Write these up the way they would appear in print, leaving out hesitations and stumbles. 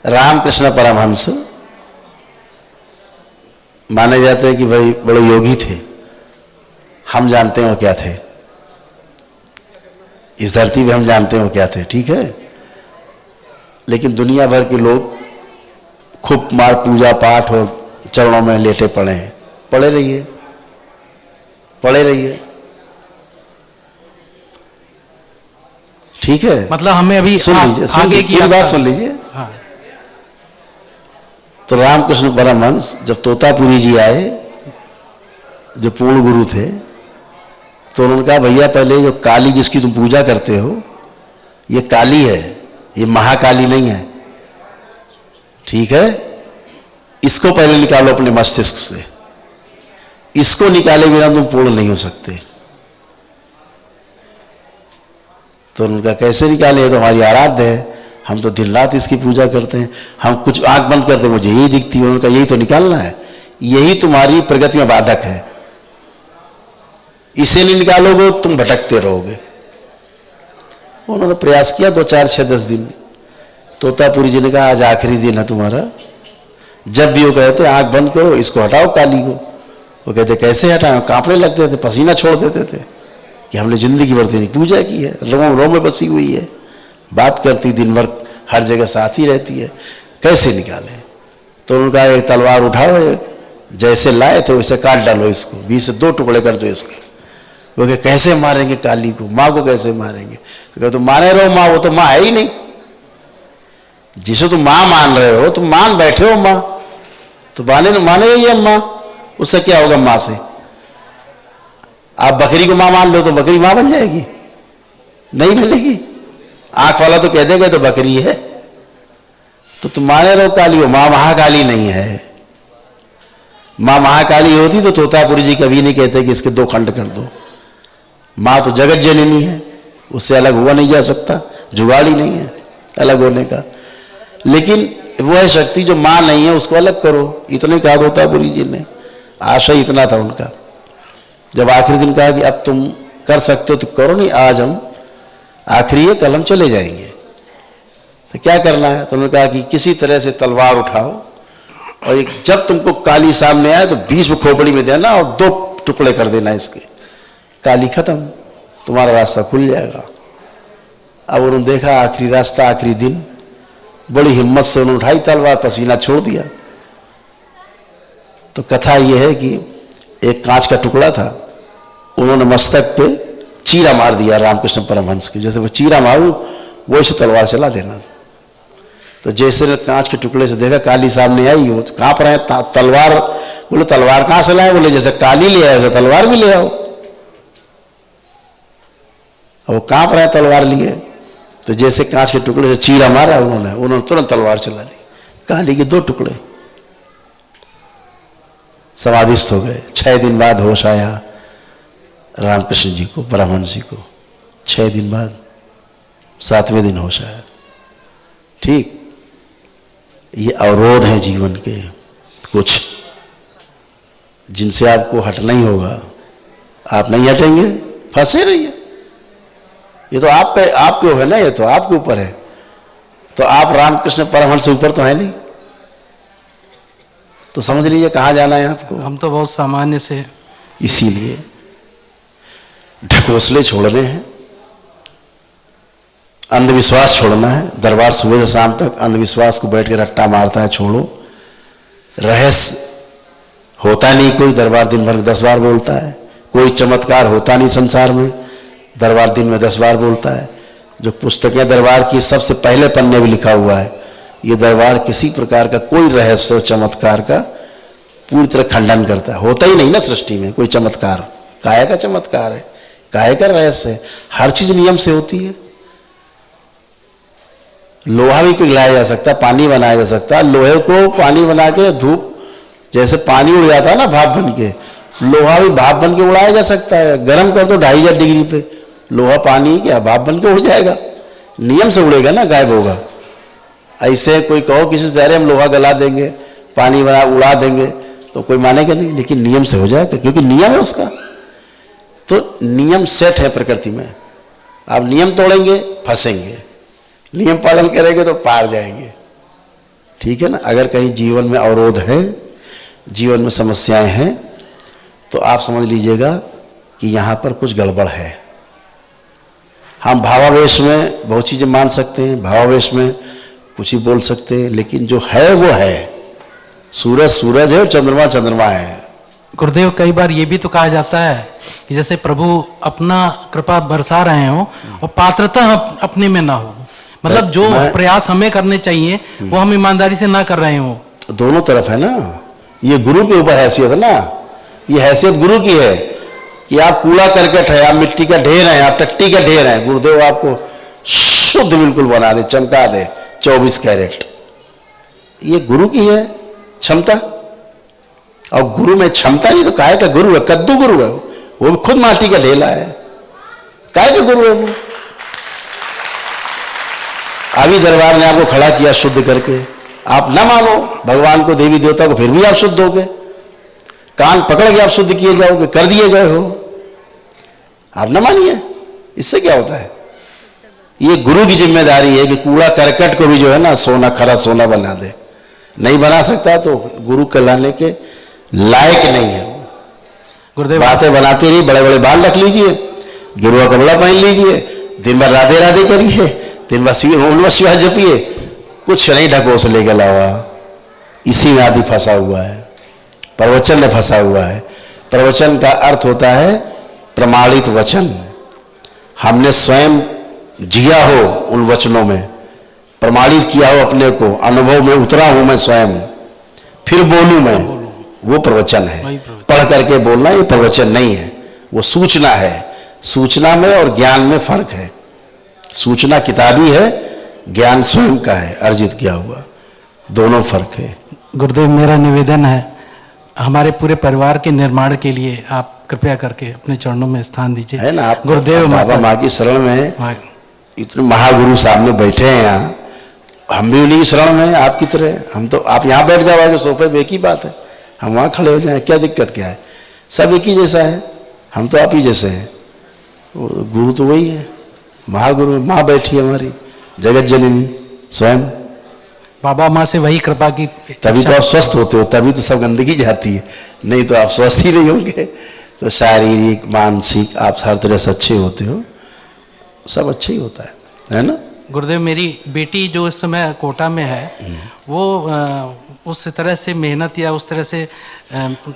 रामकृष्ण परमहंस माने जाते हैं कि भाई बड़े योगी थे। हम जानते हैं वो क्या थे, इस धरती पे हम जानते हैं वो क्या थे, ठीक है। लेकिन दुनिया भर के लोग खूब मार पूजा पाठ और चरणों में लेटे पड़े हैं। पड़े रहिए, पड़े रहिए, ठीक है। मतलब हमें अभी सुन लीजिए, आगे की बात सुन लीजिए। हाँ। तो रामकृष्ण परमहंस जब तोतापुरी जी आए, जो पूर्ण गुरु थे, तो उन्होंने कहा भैया पहले जो काली जिसकी तुम पूजा करते हो ये काली है, ये महाकाली नहीं है, ठीक है। इसको पहले निकालो अपने मस्तिष्क से, इसको निकाले बिना तुम पूर्ण नहीं हो सकते। तो उनका कैसे निकाले, ये तो हमारी आराध्य है, हम तो दिन रात इसकी पूजा करते हैं, हम कुछ आंख बंद करते हैं मुझे यही दिखती है। उनका यही तो निकालना है, यही तुम्हारी प्रगति में बाधक है, इसे नहीं निकालोगे तुम भटकते रहोगे। उन्होंने प्रयास किया 2, 4, 6, 10 दिन। तोतापुरी जी ने कहा आज आखिरी दिन है तुम्हारा। जब भी वो कहते आंख बंद करो, इसको हटाओ काली को, वो कहते कैसे हटाओ, कांपने लगते थे, पसीना छोड़ देते थे कि हमने जिंदगी भर तेरी पूजा की है, रोम रोम में बसी हुई है, बात करती दिन भर, हर जगह साथ ही रहती है, कैसे निकाले। तो उनका एक तलवार उठाओ, जैसे लाए थे वैसे काट डालो इसको, 20 से 2 टुकड़े कर दो इसके। वो कहे कैसे मारेंगे काली को, माँ को कैसे मारेंगे। तो कहे तुम माने रहो माँ, वो तो माँ है ही नहीं, जिसे तुम माँ मान रहे हो, तुम मान बैठे हो माँ, तो माने ही है माँ, उससे क्या होगा माँ से। आप बकरी को माँ मान लो तो बकरी माँ बन जाएगी, नहीं बनेगी। आंख वाला तो कह देगा तो बकरी है, तो तुम माने रहो काली हो, माँ महाकाली नहीं है। माँ महाकाली होती तो तोतापुरी जी कभी नहीं कहते कि इसके 2 खंड कर दो। माँ तो जगत जननी है, उससे अलग हुआ नहीं जा सकता, जुगाड़ ही नहीं है अलग होने का। लेकिन वो है शक्ति जो माँ नहीं है, उसको अलग करो, इतने कहा तोतापुरी जी ने, आशय इतना था उनका। जब आखिरी दिन कहा कि अब तुम कर सकते हो तो करो, नहीं आज हम आखिरी है, कल हम चले जाएंगे, तो क्या करना है। तो उन्होंने कहा कि किसी तरह से तलवार उठाओ और जब तुमको काली सामने आए तो 20 में खोपड़ी में देना और 2 टुकड़े कर देना इसके, काली खत्म, तुम्हारा रास्ता खुल जाएगा। अब उन्होंने देखा आखिरी रास्ता, आखिरी दिन, बड़ी हिम्मत से उन्होंने उठाई तलवार, पसीना छोड़ दिया। तो कथा यह है कि एक कांच का टुकड़ा था, उन्होंने मस्तक पे चीरा मार दिया रामकृष्ण परमहंस के, जैसे वो चीरा मारू वो इसे तलवार चला देना। तो जैसे कांच के टुकड़े से देखा काली सामने आई, वो कांप रहे हैं, तलवार, बोले तलवार कहां से लाए, बोले जैसे काली ले आए वैसे तलवार भी ले आओ। वो कांप रहे हैं तलवार लिए, तो जैसे कांच के टुकड़े से चीरा मारा उन्होंने तुरंत तलवार चला दी, काली के 2 टुकड़े, समाधिस्थ हो गए। 6 दिन बाद होश आया रामकृष्ण जी को, परमहंस जी को, 6 दिन बाद, 7वें दिन होश आया। ठीक, ये अवरोध हैं जीवन के कुछ, जिनसे आपको हटना ही होगा। आप नहीं हटेंगे, फंसे रहिए। ये तो आप पे, आपके है ना, ये तो आपके ऊपर है। तो आप रामकृष्ण परमहंस से ऊपर तो है नहीं, तो समझ लीजिए कहाँ जाना है आपको। हम तो बहुत सामान्य से, इसीलिए ढकोसले छोड़ने हैं, अंधविश्वास छोड़ना है। दरबार सुबह से शाम तक अंधविश्वास को बैठ के रट्टा मारता है, छोड़ो। रहस्य होता नहीं कोई, दरबार दिन भर में 10 बार बोलता है। कोई चमत्कार होता नहीं संसार में, दरबार दिन में 10 बार बोलता है। जो पुस्तकें दरबार की सबसे पहले पन्ने में लिखा हुआ है, ये दरबार किसी प्रकार का कोई रहस्य चमत्कार का पूरी तरह खंडन करता है। होता ही नहीं ना सृष्टि में कोई चमत्कार, काहे का चमत्कार है, काहे का रहस्य है। हर चीज नियम से होती है। लोहा भी पिघलाया जा सकता है, पानी बनाया जा सकता है। लोहे को पानी बना के, धूप जैसे पानी उड़ जाता है ना भाप बन के, लोहा भी भाप बन के उड़ाया जा सकता है। गर्म कर दो 2500 डिग्री पे, लोहा पानी क्या भाप बन के उड़ जाएगा, नियम से उड़ेगा ना, गायब होगा। ऐसे कोई कहो किसी से हम लोहा गला देंगे, पानी बना उड़ा देंगे, तो कोई मानेगा नहीं, लेकिन नियम से हो जाएगा, क्योंकि नियम है उसका। तो नियम सेट है प्रकृति में। आप नियम तोड़ेंगे फंसेंगे, नियम पालन करेंगे तो पार जाएंगे। ठीक है ना। अगर कहीं जीवन में अवरोध है, जीवन में समस्याएं हैं, तो आप समझ लीजिएगा कि यहाँ पर कुछ गड़बड़ है। हम भावावेश में बहुत चीज़ें मान सकते हैं, भावावेश में कुछ ही बोल सकते हैं, लेकिन जो है वो है। सूरज सूरज है और चंद्रमा चंद्रमा है। गुरुदेव, कई बार ये भी तो कहा जाता है कि जैसे प्रभु अपना कृपा बरसा रहे हो और पात्रता अपने में ना हो, मतलब जो प्रयास हमें करने चाहिए वो हम ईमानदारी से ना कर रहे हो। दोनों तरफ है ना। ये गुरु के ऊपर हैसियत है ना, ये हैसियत गुरु की है कि आप कूड़ा करकट है, आप मिट्टी का ढेर है, आप टट्टी का ढेर है, गुरुदेव आपको शुद्ध बिल्कुल बना दे, चमका दे 24 कैरेट। ये गुरु की है क्षमता। और गुरु में क्षमता नहीं तो काहे का गुरु है? कद्दू गुरु है वो भी खुद माटी का ढेला है, काहे का गुरु है वो? अभी दरबार ने आपको खड़ा किया शुद्ध करके, आप ना मानो भगवान को, देवी देवता को, फिर भी आप शुद्ध होगे। कान पकड़ के आप शुद्ध किए जाओगे, कर दिए गए हो, आप ना मानिए। इससे क्या होता है? ये गुरु की जिम्मेदारी है कि कूड़ा करकट को भी जो है ना सोना, खरा सोना बना दे। नहीं बना सकता तो गुरु कहलाने के लायक नहीं है। गुरुदेव, बातें बनाते रहिए, बड़े बड़े बाल रख लीजिए, गिरुआ कपड़ा पहन लीजिए, दिन भर राधे राधे करिए, दिन भर शिवाय जपिए, कुछ नहीं ढकोस लेके अलावा। इसी में आदि फंसा हुआ है, प्रवचन में फंसा हुआ है। प्रवचन का अर्थ होता है प्रमाणित वचन। हमने स्वयं जिया हो उन वचनों में, प्रमाणित किया हो अपने को, अनुभव में उतरा हूं मैं स्वयं, फिर बोलूं मैं, वो प्रवचन है। पढ़ करके बोलना ये प्रवचन नहीं है, वो सूचना है। सूचना में और ज्ञान में फर्क है। सूचना किताबी है, ज्ञान स्वयं का है, अर्जित किया हुआ, दोनों फर्क है। गुरुदेव, मेरा निवेदन है हमारे पूरे परिवार के निर्माण के लिए आप कृपया करके अपने चरणों में स्थान दीजिए। है ना, आप गुरुदेव, बाबा माँ की शरण में इतने महागुरु सामने बैठे हैं यहाँ, हम भी उन्हीं की शरण में आपकी तरह। हम तो, आप यहाँ बैठ जाओगे सोफे पे, एक ही बात है, हम वहाँ खड़े हो जाएं, क्या दिक्कत क्या है? सब एक ही जैसा है, हम तो आप ही जैसे हैं। गुरु तो वही है, महागुरु। माँ बैठी है हमारी जगत जननी स्वयं, बाबा माँ से वही कृपा की। तभी तो आप स्वस्थ होते हो, तभी तो सब गंदगी जाती है, नहीं तो आप स्वस्थ ही नहीं होंगे। तो शारीरिक मानसिक आप हर तरह से अच्छे होते हो, सब अच्छा ही होता है ना। गुरुदेव, मेरी बेटी जो इस समय कोटा में है, वो उस तरह से मेहनत या उस तरह से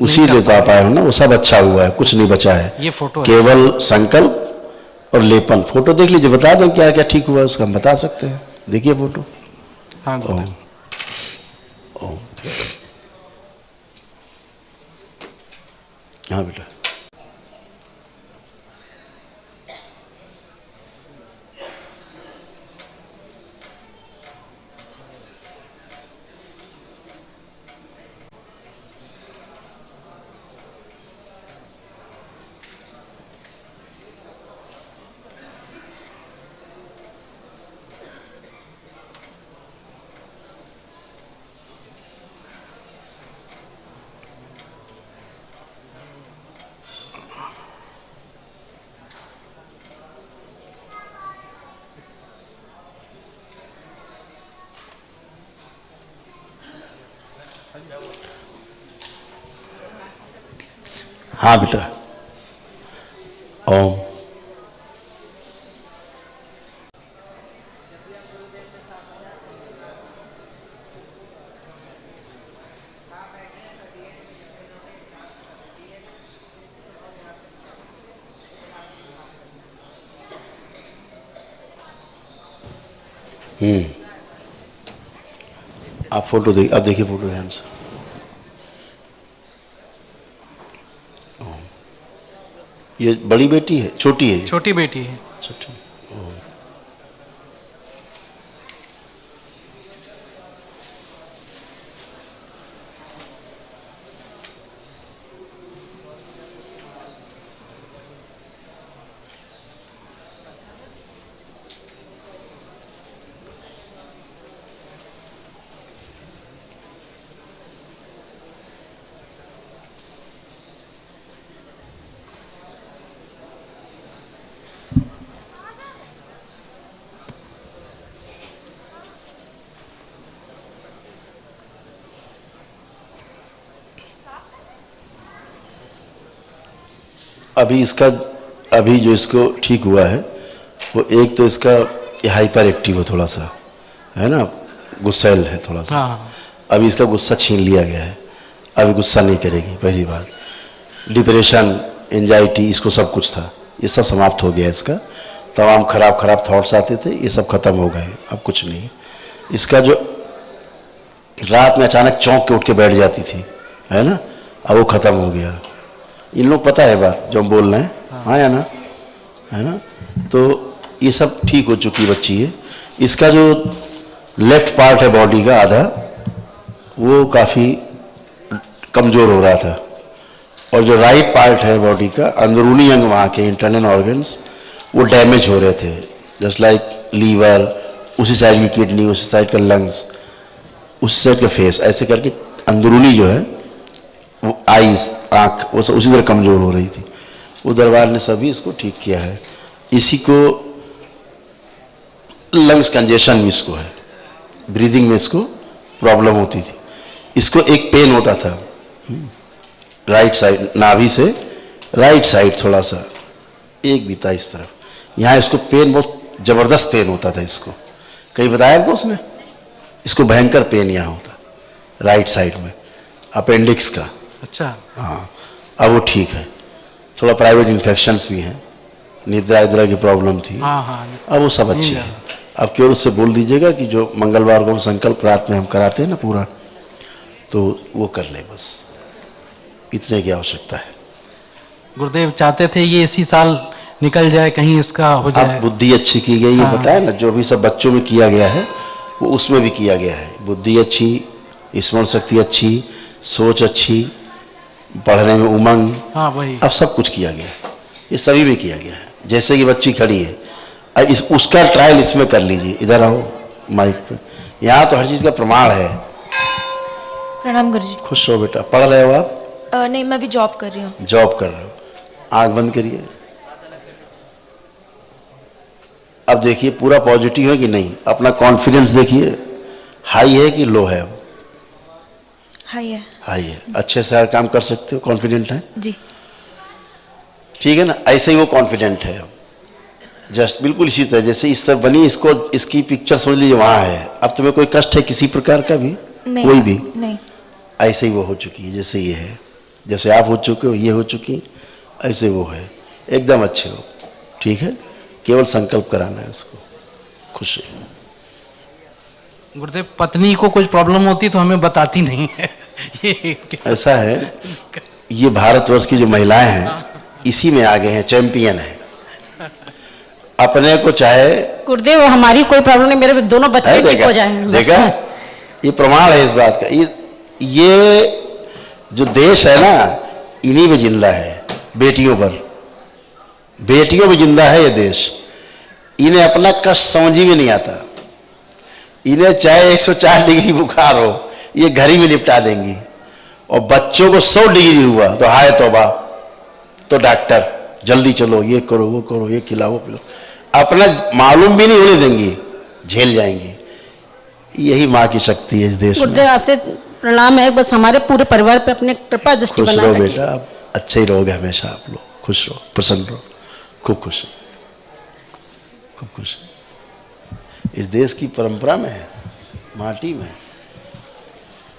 उसी लिए तो आप आए हो ना। वो सब अच्छा हुआ है, कुछ नहीं बचा है। ये फोटो केवल संकल्प और लेपन। फोटो देख लीजिए, बता दें क्या क्या ठीक हुआ है उसका, हम बता सकते हैं। देखिए फोटो। हाँ गुरुदेव। हाँ बेटा, हाँ बेटा, ओम। आप फोटो देखिए, अब देखिए फोटो ध्यान से। ये बड़ी बेटी है, छोटी है? छोटी बेटी है। छोटी। अभी इसका, अभी जो इसको ठीक हुआ है वो एक तो इसका हाइपर एक्टिव है थोड़ा सा, है ना, गुस्सैल है थोड़ा सा। हाँ। अभी इसका गुस्सा छीन लिया गया है, अभी गुस्सा नहीं करेगी पहली बात। डिप्रेशन, एंजाइटी, इसको सब कुछ था, ये सब समाप्त हो गया इसका। तमाम खराब खराब थॉट्स आते थे, ये सब खत्म हो गए, अब कुछ नहीं। इसका जो रात में अचानक चौंक के उठ के बैठ जाती थी, है ना, अब वो खत्म हो गया। इन लोग पता है बात जो हम बोल रहे हैं, हाँ या ना, है ना। तो ये सब ठीक हो चुकी बच्ची है। इसका जो लेफ्ट पार्ट है बॉडी का आधा, वो काफ़ी कमज़ोर हो रहा था, और जो राइट पार्ट है बॉडी का, अंदरूनी अंग वहाँ के इंटरनल ऑर्गन्स, वो डैमेज हो रहे थे, जस्ट लाइक लीवर, उसी साइड की किडनी, उसी साइड का लंग्स, उसी साइड का फेस, ऐसे करके अंदरूनी जो है वो आईज, आँख, वो सब उसी तरह कमज़ोर हो रही थी। वो दरबार ने सभी इसको ठीक किया है। इसी को लंग्स कंजेशन भी इसको है, ब्रीदिंग में इसको प्रॉब्लम होती थी। इसको एक पेन होता था राइट साइड, नाभि से राइट साइड थोड़ा सा एक बीता इस तरफ, यहाँ इसको पेन, बहुत ज़बरदस्त पेन होता था इसको। कहीं बताया आपको उसने, इसको भयंकर पेन यहाँ होता राइट साइड में, अपेंडिक्स का। अच्छा। हाँ, अब वो ठीक है। थोड़ा प्राइवेट इन्फेक्शंस भी हैं, निद्रा इद्रा की प्रॉब्लम थी, हाँ हाँ। अब वो सब अच्छी है। अब केवल उससे बोल दीजिएगा कि जो मंगलवार को हम संकल्प रात में हम कराते हैं ना पूरा, तो वो कर ले, बस इतने की आवश्यकता है। गुरुदेव चाहते थे ये इसी साल निकल जाए, कहीं इसका हो जाए। अब बुद्धि अच्छी की गई, ये बताया ना, जो भी सब बच्चों में किया गया है वो उसमें भी किया गया है। बुद्धि अच्छी, स्मरण शक्ति अच्छी, सोच अच्छी, पढ़ने में उमंग, हाँ वही, अब सब कुछ किया गया है, ये सभी में किया गया है। जैसे कि बच्ची खड़ी है, उसका ट्रायल इसमें कर लीजिए। इधर आओ माइक पे, यहाँ तो हर चीज़ का प्रमाण है। प्रणाम गुरुजी। खुश हो बेटा। पढ़ रहे हो आप? नहीं, मैं अभी जॉब कर रही हूँ। जॉब कर रहे हो, आंख बंद करिए। अब देखिए पूरा पॉजिटिव है कि नहीं, अपना कॉन्फिडेंस देखिए, हाई है कि लो है? अब हाई है। हाई है, अच्छे से हर काम कर सकते हो, कॉन्फिडेंट है जी। ठीक है ना। ऐसे ही वो कॉन्फिडेंट है, अब जस्ट बिल्कुल इसी तरह जैसे इस तरह बनी, इसको इसकी पिक्चर समझ लीजिए वहाँ है। अब तुम्हें कोई कष्ट है किसी प्रकार का भी? नहीं, कोई भी नहीं। ऐसे ही वो हो चुकी है, जैसे ये है, जैसे आप हो चुके हो, ये हो चुकी, ऐसे वो है, एकदम अच्छे हो। ठीक है, केवल संकल्प कराना है उसको। खुश है। गुरुदेव पत्नी को कुछ प्रॉब्लम होती तो हमें बताती नहीं है। ये ऐसा है, ये भारतवर्ष की जो महिलाएं हैं इसी में आगे हैं, चैंपियन है। अपने को चाहे गुरुदेव हमारी कोई प्रॉब्लम नहीं, मेरे दोनों बच्चे ठीक हो जाएंगे। देखा, ये प्रमाण है इस बात का। ये जो देश है ना, इन्हीं में जिंदा है, बेटियों पर, बेटियों में जिंदा है ये देश। इन्हें अपना कष्ट समझ ही में नहीं आता। इन्हें चाहे 104 डिग्री बुखार हो, ये घर ही में निपटा देंगी। और बच्चों को 100 डिग्री हुआ तो हाय तौबा, तो डॉक्टर जल्दी चलो, ये करो वो करो, ये खिलाओ वो पिलाओ, अपना मालूम भी नहीं होने देंगी, झेल जाएंगी। यही माँ की शक्ति है इस देश में। गुरुदेव आपसे प्रणाम है, बस हमारे पूरे परिवार पे अपने कृपा दृष्टि खुश बनाए रहो रखिए। बेटा, आप अच्छे ही रहोगे हमेशा। आप लोग खुश रहो, प्रसन्न रहो, खूब खुश, खूब खुश। इस देश की परंपरा में है, माटी में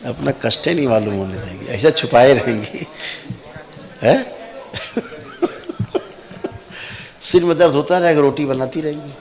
अपना कष्ट ही नहीं मालूम होने देंगे, ऐसा छुपाए रहेंगी है। सिर में दर्द होता रहेगा, रोटी बनाती रहेंगी।